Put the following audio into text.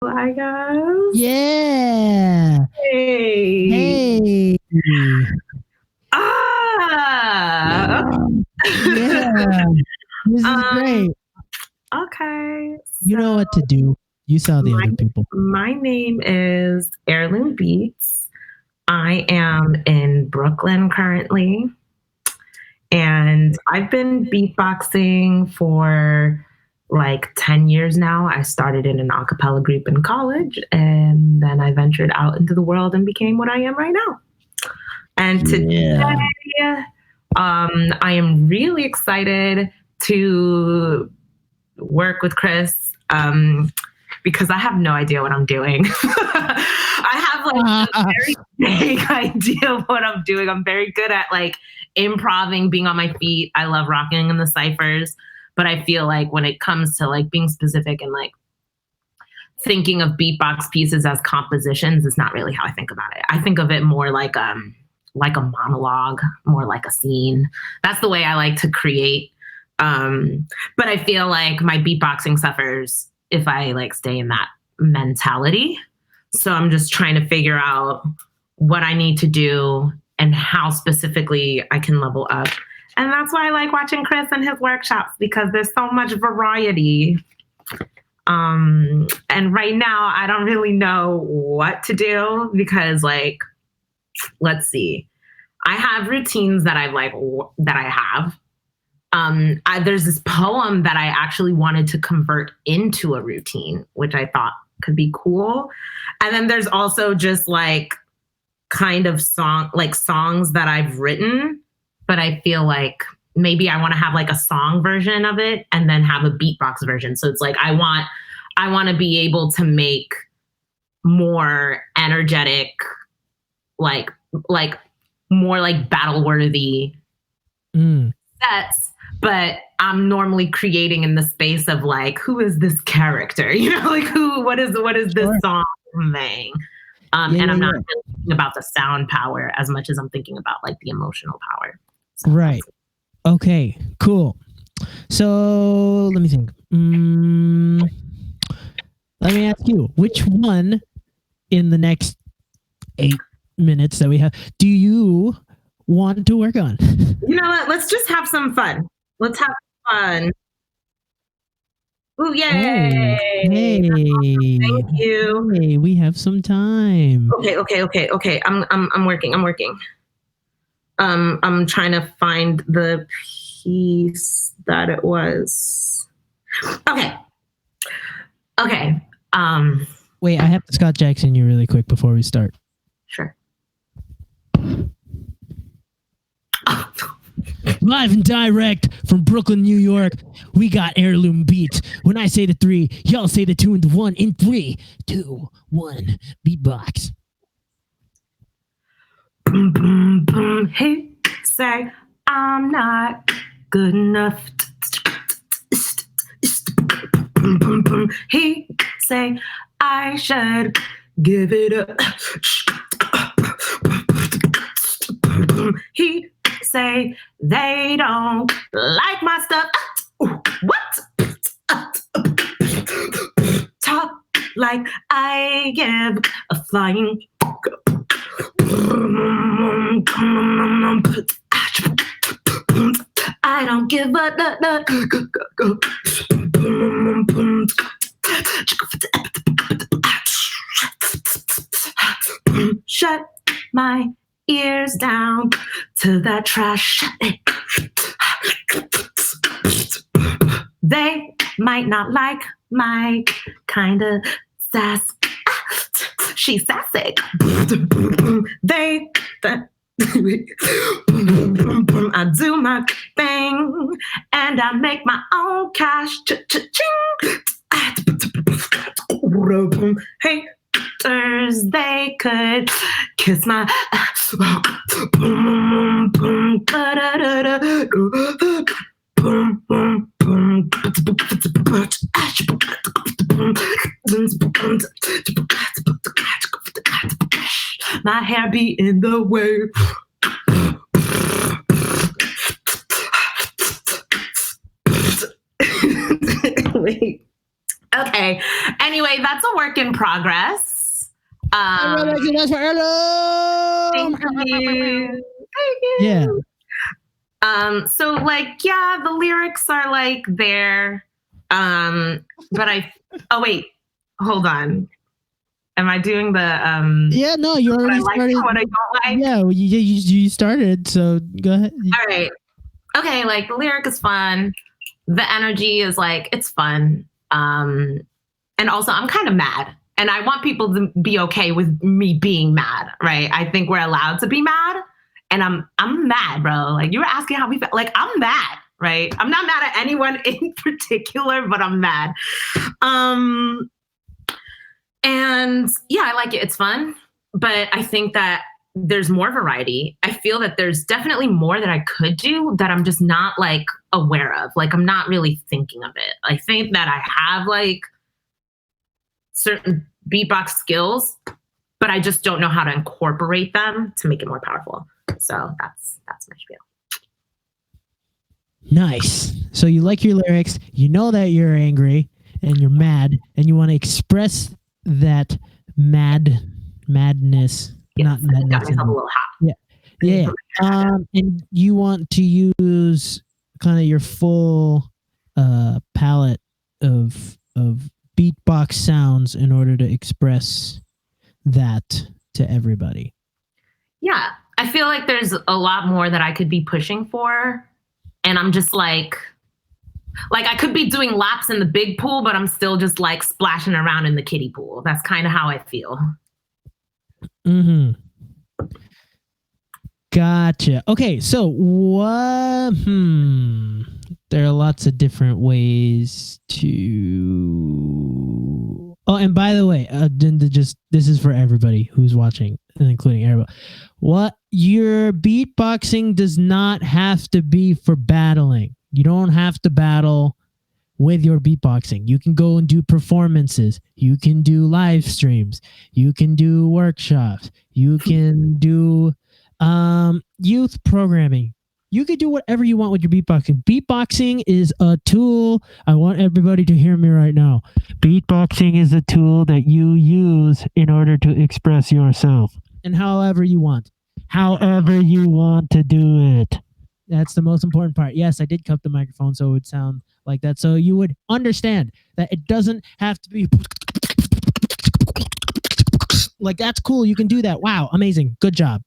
Hi guys. Yeah. Hey. Hey. Ah. Yeah. This is great. Okay. You know what to do. You saw the other people. My name is AirLoom Beats. I am in Brooklyn currently. And I've been beatboxing for like 10 years now. I started in an a cappella group in college, and then I ventured out into the world and became what I am right now. And today, I am really excited to work with Chris because I have no idea what I'm doing. I have like a very vague idea of what I'm doing. I'm very good at like improving, being on my feet. I love rocking in the ciphers, but I feel like when it comes to like being specific and like thinking of beatbox pieces as compositions is not really how I think about it. I think of it more like a monologue, more like a scene. That's the way I like to create. But I feel like my beatboxing suffers if I like stay in that mentality. So I'm just trying to figure out what I need to do and how specifically I can level up. And that's why I like watching Chris and his workshops, because there's so much variety. And right now I don't really know what to do because like, let's see, I have routines that I have. There's this poem that I actually wanted to convert into a routine, which I thought could be cool. And then there's also just like kind of songs that I've written, but I feel like maybe I want to have like a song version of it and then have a beatbox version. So it's like I want to be able to make more energetic, like more like battle worthy sets, but I'm normally creating in the space of like, who is this character? You know, like what is this song conveying? And I'm not really thinking about the sound power as much as I'm thinking about like the emotional power. So right. Okay, cool. So let me think. Let me ask you, which one in the next 8 minutes that we have do you want to work on? You know what? Let's just have some fun. Let's have fun. Ooh, yay! Oh, hey. Thank you. Hey, we have some time. Okay. I'm working. I'm trying to find the piece that it was. Okay. Wait, I have to Scott Jackson you really quick before we start. Sure. Live and direct from Brooklyn, New York, we got AirLoom Beats. When I say the 3, y'all say the 2 and the 1 in 3, 2, 1, beatbox. Boom, boom, boom. Hey, say I'm not good enough. Boom, boom, boom. He say I should give it up. He say they don't like my stuff. What? Talk like I give a flying. I don't give a shut my ears down to that trash. They might not like my kind of sass. She's sassy. I do my thing and I make my own cash. Haters, they could kiss my ass. My hair be in the way. Wait. Okay. Anyway, that's a work in progress. That's for AirLoom. Thank you. Thank you. Yeah. So like, yeah, the lyrics are like there. But wait, hold on. Am I doing the Yeah, no, you already started. What I don't like? Yeah, you started, so go ahead. All right. Okay, like the lyric is fun. The energy is like, it's fun. And also I'm kind of mad. And I want people to be okay with me being mad, right? I think we're allowed to be mad. And I'm mad, bro. Like you were asking how we feel. Like I'm mad, right? I'm not mad at anyone in particular, but I'm mad. And yeah, I like it. It's fun. But I think that there's more variety. I feel that there's definitely more that I could do that I'm just not like aware of. Like I'm not really thinking of it. I think that I have like certain beatbox skills, but I just don't know how to incorporate them to make it more powerful. So that's my spiel. Nice. So you like your lyrics, you know that you're angry and you're mad and you want to express that madness. Yes, not madness. Got myself a little hot. Yeah. And you want to use kind of your full palette of beatbox sounds in order to express that to everybody. Yeah. I feel like there's a lot more that I could be pushing for. And I'm just like I could be doing laps in the big pool, but I'm still just like splashing around in the kiddie pool. That's kind of how I feel. Mm-hmm. Gotcha. Okay, so what? There are lots of different ways to. Oh, and by the way, this is for everybody who's watching, including everybody. What your beatboxing does not have to be for battling. You don't have to battle with your beatboxing. You can go and do performances. You can do live streams. You can do workshops. You can do youth programming. You can do whatever you want with your beatboxing. Beatboxing is a tool. I want everybody to hear me right now. Beatboxing is a tool that you use in order to express yourself. And however you want. However you want to do it. That's the most important part. Yes, I did cup the microphone so it would sound like that. So you would understand that it doesn't have to be like that's cool. You can do that. Wow, amazing. Good job.